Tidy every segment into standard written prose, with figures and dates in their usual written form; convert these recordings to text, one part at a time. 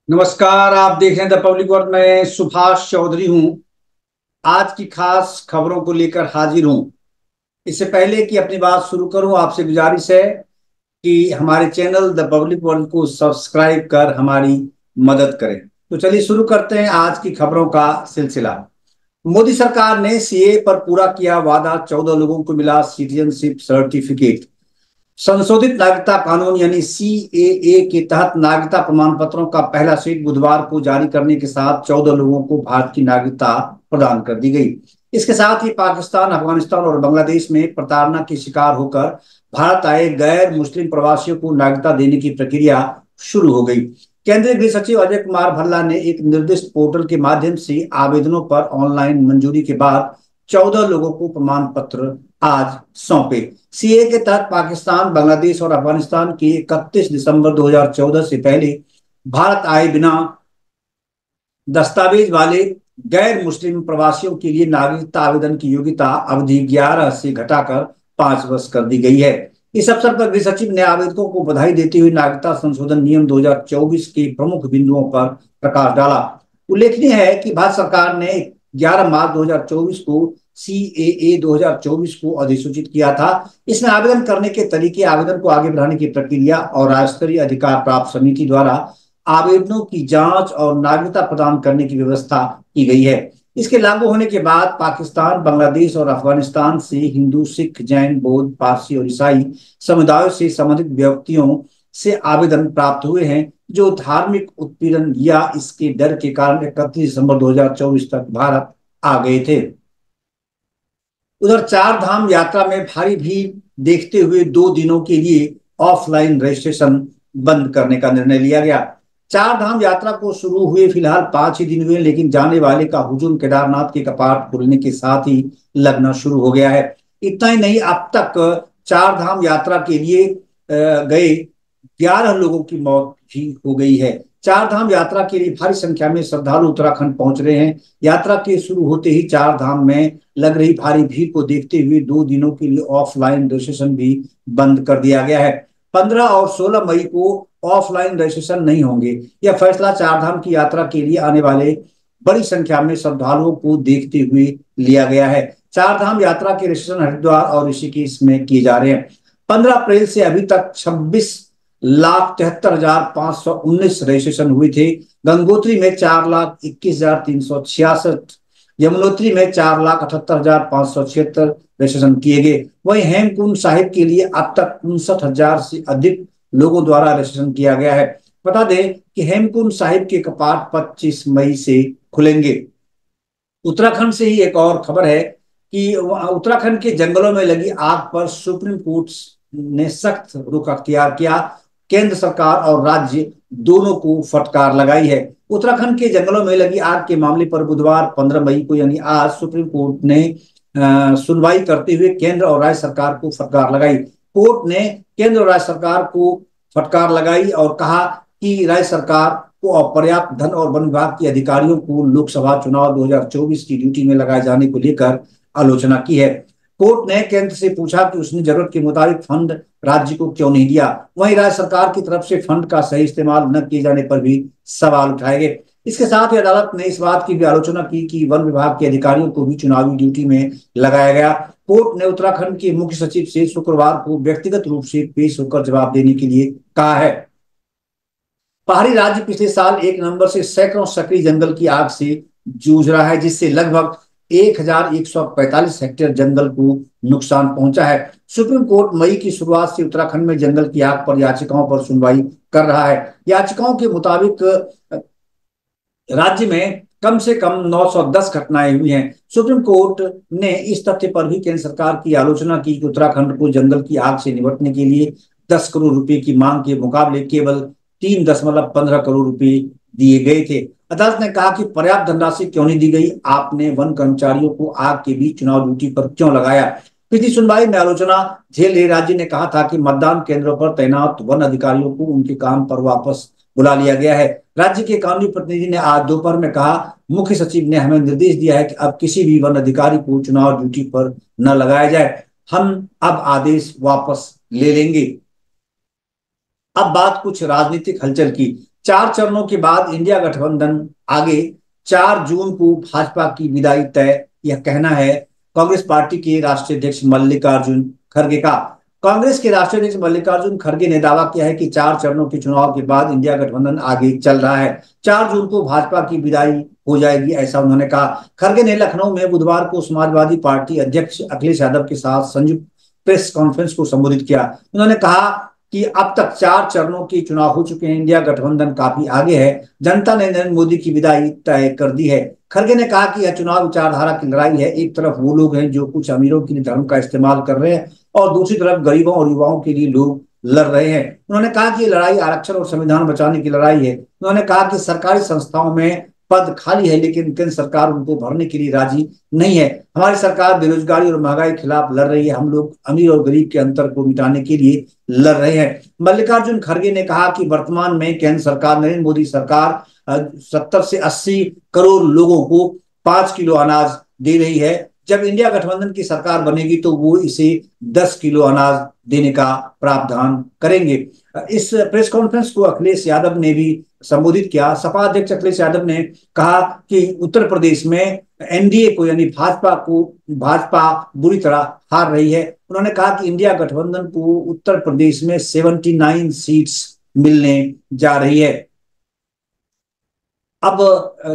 नमस्कार। आप देख रहे हैं द पब्लिक वर्ल्ड में सुभाष चौधरी हूं। आज की खास खबरों को लेकर हाजिर हूं। इससे पहले कि अपनी बात शुरू करूं, आपसे गुजारिश है कि हमारे चैनल द पब्लिक वर्ल्ड को सब्सक्राइब कर हमारी मदद करें। तो चलिए शुरू करते हैं आज की खबरों का सिलसिला। मोदी सरकार ने सीए पर पूरा किया वादा, 14 लोगों को मिला सिटीजनशिप सर्टिफिकेट। संशोधित नागरिकता कानून यानी सीएए के तहत नागरिकता प्रमाण पत्रों का पहला सेट बुधवार को जारी करने के साथ 14 लोगों को भारत की नागरिकता प्रदान कर दी गई। इसके साथ ही पाकिस्तान, अफगानिस्तान और बांग्लादेश में प्रताड़ना के शिकार होकर भारत आए गैर मुस्लिम प्रवासियों को नागरिकता देने की प्रक्रिया शुरू हो गई। केंद्रीय गृह सचिव अजय कुमार भल्ला ने एक निर्दिष्ट पोर्टल के माध्यम से आवेदनों पर ऑनलाइन मंजूरी के बाद 14 लोगों को प्रमाण पत्र आज सौंपे। सीए के तहत पाकिस्तान, बांग्लादेश और अफगानिस्तान के 31 दिसंबर 2014 से पहले भारत आए बिना दस्तावेज वाले गैर मुस्लिम प्रवासियों के लिए नागरिकता आवेदन की योग्यता अवधि 11 से घटाकर 5 वर्ष कर दी गई है। इस अवसर पर गृह सचिव ने आवेदकों को बधाई देते हुए नागरिकता संशोधन नियम 2024 के प्रमुख बिंदुओं पर प्रकाश डाला। उल्लेखनीय है कि भारत सरकार ने 11 मार्च 2024 को सीएए 2024 को अधिसूचित किया था। इसमें आवेदन करने के तरीके, आवेदन को आगे बढ़ाने की प्रक्रिया और राज्य स्तरीय अधिकार प्राप्त समिति द्वारा आवेदनों की जांच और नागरिकता प्रदान करने की व्यवस्था की गई है। इसके लागू होने के बाद पाकिस्तान, बांग्लादेश और अफगानिस्तान से हिंदू, सिख, जैन, बौद्ध, पारसी और ईसाई समुदायों से संबंधित व्यक्तियों से आवेदन प्राप्त हुए हैं जो धार्मिक उत्पीड़न या इसके डर के कारण 31 दिसंबर 2024 तक भारत आ गए थे। उधर चार धाम यात्रा में भारी भीड़ देखते हुए 2 दिनों के लिए ऑफलाइन रजिस्ट्रेशन बंद करने का निर्णय लिया गया। चार धाम यात्रा को शुरू हुए फिलहाल 5 ही दिन हुए, लेकिन जाने वाले का हुजूम केदारनाथ के कपाट खुलने के साथ ही लगना शुरू हो गया है। इतना ही नहीं, अब तक चार धाम यात्रा के लिए गए 11 लोगों की मौत भी हो गई है। चार धाम यात्रा के लिए भारी संख्या में श्रद्धालु उत्तराखंड पहुंच रहे हैं। यात्रा के शुरू होते ही चार धाम में लग रही भारी भीड़ को देखते हुए 2 दिनों के लिए ऑफलाइन रजिस्ट्रेशन भी बंद कर दिया गया है। 15 और 16 मई को ऑफलाइन रजिस्ट्रेशन नहीं होंगे। यह फैसला चार धाम की यात्रा के लिए आने वाले बड़ी संख्या में श्रद्धालुओं को देखते हुए लिया गया है। चार धाम यात्रा के रजिस्ट्रेशन हरिद्वार और ऋषिकेश में किए जा रहे हैं। 15 अप्रैल से अभी तक 26,73,519 रजिस्ट्रेशन हुए थे। गंगोत्री में 4,21,366, यमुनोत्री में 4,78,576 रजिस्ट्रेशन किए गए। वहीं हेमकुंड साहिब के लिए अब तक 59,000 से अधिक लोगों द्वारा रजिस्ट्रेशन किया गया है। बता दें कि हेमकुंड साहिब के कपाट 25 मई से खुलेंगे। उत्तराखंड से ही एक और खबर है कि उत्तराखंड के जंगलों में लगी आग पर सुप्रीम कोर्ट ने सख्त रुख अख्तियार किया। केंद्र सरकार और राज्य दोनों को फटकार लगाई है। उत्तराखंड के जंगलों में लगी आग के मामले पर बुधवार 15 मई को यानी आज सुप्रीम कोर्ट ने सुनवाई करते हुए केंद्र और राज्य सरकार को फटकार लगाई। कोर्ट ने केंद्र और राज्य सरकार को फटकार लगाई और कहा कि राज्य सरकार को अपर्याप्त धन और वन विभाग के अधिकारियों को लोकसभा चुनाव 2024 की ड्यूटी में लगाए जाने को लेकर आलोचना की है। कोर्ट ने केंद्र से पूछा कि उसने जरूरत के मुताबिक फंड राज्य को क्यों नहीं दिया। वहीं राज्य सरकार की तरफ से फंड का सही इस्तेमाल न किए जाने पर भी सवाल उठाए गए। इसके साथ ही अदालत ने इस बात की भी आलोचना की कि वन विभाग के अधिकारियों को भी चुनावी ड्यूटी में लगाया गया। कोर्ट ने उत्तराखंड के मुख्य सचिव से शुक्रवार को व्यक्तिगत रूप से पेश होकर जवाब देने के लिए कहा है। पहाड़ी राज्य पिछले साल 1 नवंबर से सैकड़ों सक्रिय जंगल की आग से जूझ रहा है, जिससे लगभग 1,145 हेक्टेयर जंगल को नुकसान पहुंचा है। सुप्रीम कोर्ट मई की शुरुआत से उत्तराखंड में जंगल की आग पर याचिकाओं पर सुनवाई कर रहा है। याचिकाओं के मुताबिक राज्य में कम से कम 910 घटनाएं हुई हैं। सुप्रीम कोर्ट ने इस तथ्य पर भी केंद्र सरकार की आलोचना की कि उत्तराखंड को जंगल की आग से निपटने के लिए 10 करोड़ रुपए की मांग के मुकाबले केवल 3.15 करोड़ रुपए दिए गए थे। अदालत ने कहा कि पर्याप्त धनराशि क्यों नहीं दी गई, आपने वन कर्मचारियों को आग के बीच चुनाव ड्यूटी पर क्यों लगाया। पिछली सुनवाई में आलोचना झेल रहे राज्य ने कहा था कि मतदान केंद्रों पर तैनात वन अधिकारियों को उनके काम पर वापस बुला लिया गया है। राज्य के कानूनी प्रतिनिधि ने आज दोपहर में कहा, मुख्य सचिव ने हमें निर्देश दिया है कि अब किसी भी वन अधिकारी को चुनाव ड्यूटी पर न लगाया जाए। हम अब आदेश वापस ले लेंगे। अब बात कुछ राजनीतिक हलचल की। 4 चरणों के बाद इंडिया गठबंधन आगे। 4 जून को भाजपा की विदाई तय, यह कहना है कांग्रेस पार्टी के राष्ट्रीय अध्यक्ष मल्लिकार्जुन खड़गे का। कांग्रेस के राष्ट्रीय अध्यक्ष मल्लिकार्जुन खड़गे ने दावा किया है कि 4 चरणों के चुनाव के बाद इंडिया गठबंधन आगे चल रहा है। 4 जून को भाजपा की विदाई हो जाएगी, ऐसा उन्होंने कहा। खड़गे ने लखनऊ में बुधवार को समाजवादी पार्टी अध्यक्ष अखिलेश यादव के साथ संयुक्त प्रेस कॉन्फ्रेंस को संबोधित किया। उन्होंने कहा कि अब तक 4 चरणों के चुनाव हो चुके हैं, इंडिया गठबंधन काफी आगे है, जनता ने नरेंद्र मोदी की विदाई तय कर दी है। खड़गे ने कहा कि यह चुनाव विचारधारा की लड़ाई है। एक तरफ वो लोग हैं जो कुछ अमीरों के लिए धर्म का इस्तेमाल कर रहे हैं और दूसरी तरफ गरीबों और युवाओं के लिए लोग लड़ रहे हैं। उन्होंने कहा कि ये लड़ाई आरक्षण और संविधान बचाने की लड़ाई है। उन्होंने कहा कि सरकारी संस्थाओं में पद खाली है लेकिन केंद्र सरकार उनको भरने के लिए राजी नहीं है। हमारी सरकार बेरोजगारी और महंगाई के खिलाफ लड़ रही है। हम लोग अमीर और गरीब के अंतर को मिटाने के लिए लड़ रहे हैं। मल्लिकार्जुन खड़गे ने कहा कि वर्तमान में केंद्र सरकार, नरेंद्र मोदी सरकार 70 से 80 करोड़ लोगों को 5 किलो अनाज दे रही है। जब इंडिया गठबंधन की सरकार बनेगी तो वो इसे 10 किलो अनाज देने का प्रावधान करेंगे। इस प्रेस कॉन्फ्रेंस को अखिलेश यादव ने भी संबोधित किया। सपा अध्यक्ष अखिलेश यादव ने कहा कि उत्तर प्रदेश में एनडीए को यानी भाजपा बुरी तरह हार रही है। उन्होंने कहा कि इंडिया गठबंधन को उत्तर प्रदेश में 79 सीट्स मिलने जा रही है। अब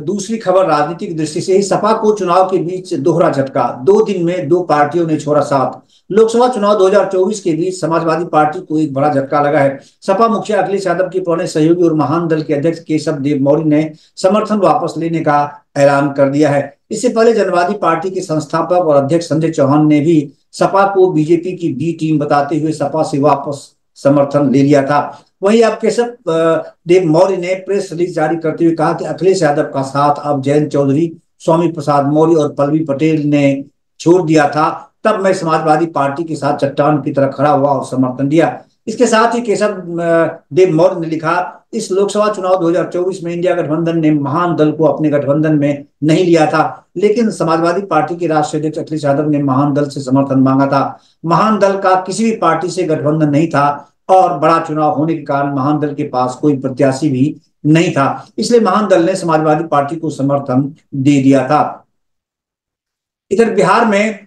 दूसरी खबर राजनीतिक दृष्टि से ही, सपा को चुनाव के बीच दोहरा झटका। 2 दिन में 2 पार्टियों ने छोड़ा साथ। लोकसभा चुनाव 2024 के बीच समाजवादी पार्टी को एक बड़ा झटका लगा है। सपा मुखिया अखिलेश यादव के पुराने सहयोगी और महान दल के अध्यक्ष केशव देव मौर्य ने समर्थन वापस लेने का ऐलान कर दिया है। इससे पहले जनवादी पार्टी के संस्थापक और अध्यक्ष संजय चौहान ने भी सपा को बीजेपी की बी टीम बताते हुए सपा से वापस समर्थन ले लिया था। वहीं अब केशव देव मौर्य ने प्रेस रिलीज जारी करते हुए कहा कि अखिलेश यादव का साथ अब जयंत चौधरी, स्वामी प्रसाद मौर्य और पल्लवी पटेल ने छोड़ दिया था। तब मैं समाजवादी पार्टी के साथ चट्टान की तरह खड़ा हुआ और समर्थन दिया। इसके साथ ही केशव देव मौर्य ने लिखा, इस लोकसभा चुनाव 2024 में इंडिया गठबंधन ने महान दल को अपने गठबंधन में नहीं लिया था, लेकिन समाजवादी पार्टी के राष्ट्रीय अध्यक्ष अखिलेश यादव ने महान दल से समर्थन मांगा था। महान दल का किसी भी पार्टी से गठबंधन नहीं था और बड़ा चुनाव होने के कारण महान दल के पास कोई प्रत्याशी भी नहीं था, इसलिए महान दल ने समाजवादी पार्टी को समर्थन दे दिया था। इधर बिहार में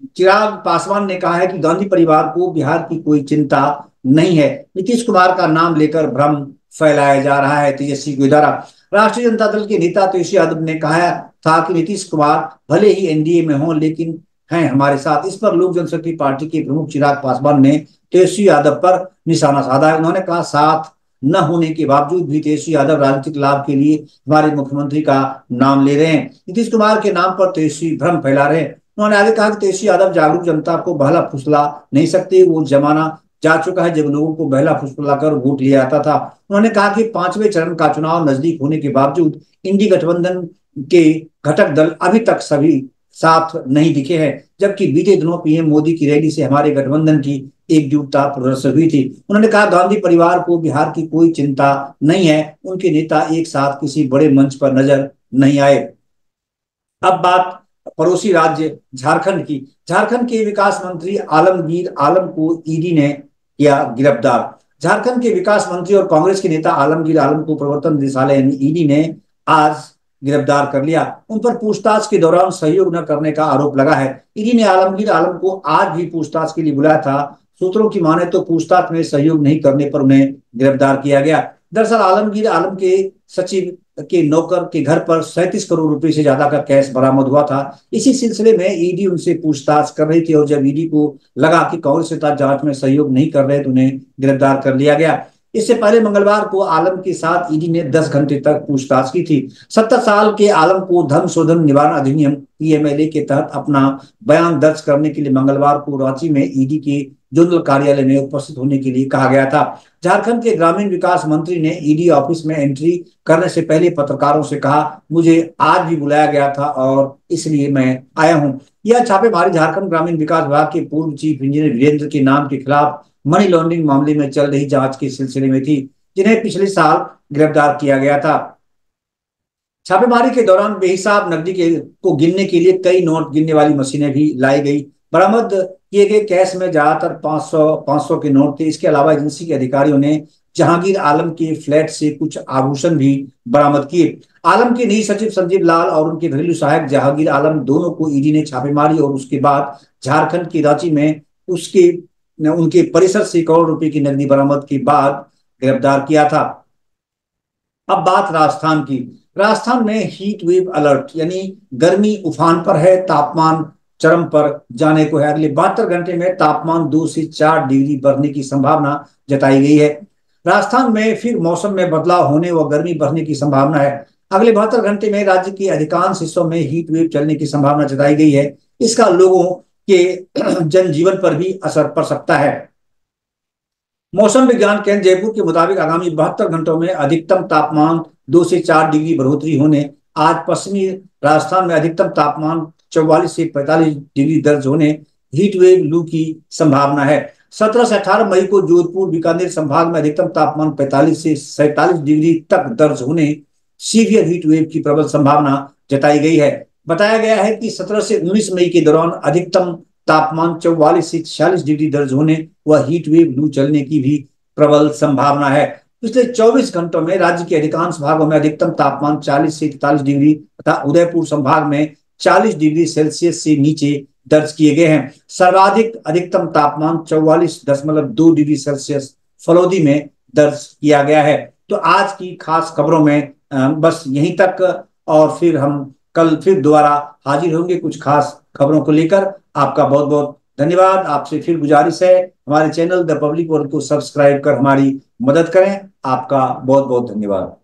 चिराग पासवान ने कहा है कि गांधी परिवार को बिहार की कोई चिंता नहीं है। नीतीश कुमार का नाम लेकर भ्रम फैलाया जा रहा है तेजस्वी के द्वारा। राष्ट्रीय जनता दल के नेता तेजस्वी यादव ने कहा था कि नीतीश कुमार भले ही एनडीए में हों लेकिन हैं हमारे साथ। इस पर लोक जनशक्ति पार्टी के प्रमुख चिराग पासवान ने तेजस्वी यादव पर निशाना साधा है। उन्होंने कहा, साथ न होने के बावजूद भी तेजस्वी यादव राजनीतिक लाभ के लिए हमारे मुख्यमंत्री का नाम ले रहे हैं। नीतीश कुमार के नाम पर तेजस्वी भ्रम फैला रहे हैं। उन्होंने आगे कहा कि तेजस्वी यादव जागरूक जनता को बहला फुसला नहीं सकते। वो जमाना जा चुका है जब लोगों को बहला फुसला कर वोट लिया जाता था। उन्होंने कहा कि 5वें चरण का चुनाव नजदीक होने के बावजूद इंडी गठबंधन के घटक दल अभी तक सभी साथ नहीं दिखे हैं, जबकि बीते दिनों पीएम मोदी की रैली से हमारे गठबंधन की एकजुटता प्रदर्शित हुई थी। उन्होंने कहा, गांधी परिवार को बिहार की कोई चिंता नहीं है, उनके नेता एक साथ किसी बड़े मंच पर नजर नहीं आए। अब बात पड़ोसी राज्य झारखंड की। झारखंड के विकास मंत्री आलमगीर आलम को ईडी ने किया गिरफ्तार। झारखंड के विकास मंत्री और कांग्रेस के नेता आलमगीर आलम को प्रवर्तन निदेशालय यानी ईडी ने आज गिरफ्तार कर लिया। उन पर पूछताछ के दौरान सहयोग न करने का आरोप लगा है। ईडी ने आलमगीर आलम को आज भी पूछताछ के लिए बुलाया था। सूत्रों की माने तो पूछताछ में सहयोग नहीं करने पर उन्हें गिरफ्तार किया गया। दरअसल आलमगीर आलम के सचिव के नौकर के घर पर 37 करोड़ रुपए से ज्यादा का कैश बरामद हुआ था। इसी सिलसिले में ईडी उनसे पूछताछ कर रही थी और जब ईडी को लगा कि कांग्रेस नेता जांच में सहयोग नहीं कर रहे तो उन्हें गिरफ्तार कर लिया गया। इससे पहले मंगलवार को आलम के साथ ईडी ने 10 घंटे तक पूछताछ की थी। 70 साल के आलम को धन शोधन निवारण अधिनियम पीएमएलए के तहत अपना बयान दर्ज करने के लिए मंगलवार को रांची में ईडी के जोनल कार्यालय में उपस्थित होने के लिए कहा गया था। झारखंड के ग्रामीण विकास मंत्री ने ईडी ऑफिस में एंट्री करने से पहले पत्रकारों से कहा, मुझे आज भी बुलाया गया था और इसलिए मैं आया हूं। यह छापेमारी झारखंड ग्रामीण विकास विभाग के पूर्व चीफ इंजीनियर वीरेंद्र के नाम के खिलाफ मनी लॉन्ड्रिंग मामले में चल रही जांच के सिलसिले में थी, जिन्हें पिछले साल गिरफ्तार किया गया था। छापेमारी के दौरान बेहिसाब नकदी को गिनने के लिए कई नोट गिनने वाली मशीनें भी लाई गई। बरामद किए गए कैश में ज्यादातर 500 के नोट थे। इसके अलावा एजेंसी के अधिकारियों ने जहांगीर आलम के फ्लैट से कुछ आभूषण भी बरामद किए। आलम के निजी सचिव संजीव लाल और उनके घरेलू सहायक जहांगीर आलम दोनों को ईडी ने छापेमारी और उसके बाद झारखंड की रांची में उसके उनके परिसर से करोड़ रुपए की नकदी बरामद के बाद गिरफ्तार किया था। अब बात राजस्थान की। राजस्थान में हीट वेव अलर्ट यानी गर्मी उफान पर है, तापमान चरम पर जाने को है। अगले 72 घंटे में तापमान 2 से 4 डिग्री बढ़ने की संभावना जताई गई है। राजस्थान में फिर मौसम में बदलाव होने व गर्मी बढ़ने की संभावना है। अगले 72 घंटे में राज्य के अधिकांश हिस्सों में हीट वेव चलने की संभावना जताई गई है। इसका लोगों के जनजीवन पर भी असर पड़ सकता है। मौसम विज्ञान केंद्र जयपुर के मुताबिक आगामी 72 घंटों में अधिकतम तापमान 2 से 4 डिग्री बढ़ोतरी होने, आज पश्चिमी राजस्थान में अधिकतम तापमान 44 से 45 डिग्री दर्ज होने, हीट वेव लू की संभावना है। 17 से 18 मई को जोधपुर बीकानेर संभाग में अधिकतम तापमान 45 से 47 डिग्री तक दर्ज होने, सीवियर हीट वेव की प्रबल संभावना जताई गई है। बताया गया है कि 17 से 19 मई के दौरान अधिकतम तापमान 44 से 46 डिग्री दर्ज होने व हीट वेव लू चलने की भी प्रबल संभावना है। पिछले 24 घंटों में राज्य के अधिकांश भागों में अधिकतम तापमान 40 से 43 डिग्री तथा उदयपुर संभाग में 40 डिग्री सेल्सियस से नीचे दर्ज किए गए हैं। सर्वाधिक अधिकतम तापमान 44.2 डिग्री सेल्सियस फलौदी में दर्ज किया गया है। तो आज की खास खबरों में बस यहीं तक, और फिर हम कल फिर दोबारा हाजिर होंगे कुछ खास खबरों को लेकर। आपका बहुत बहुत धन्यवाद। आपसे फिर गुजारिश है, हमारे चैनल द पब्लिक वर्ल्ड को सब्सक्राइब कर हमारी मदद करें। आपका बहुत बहुत धन्यवाद।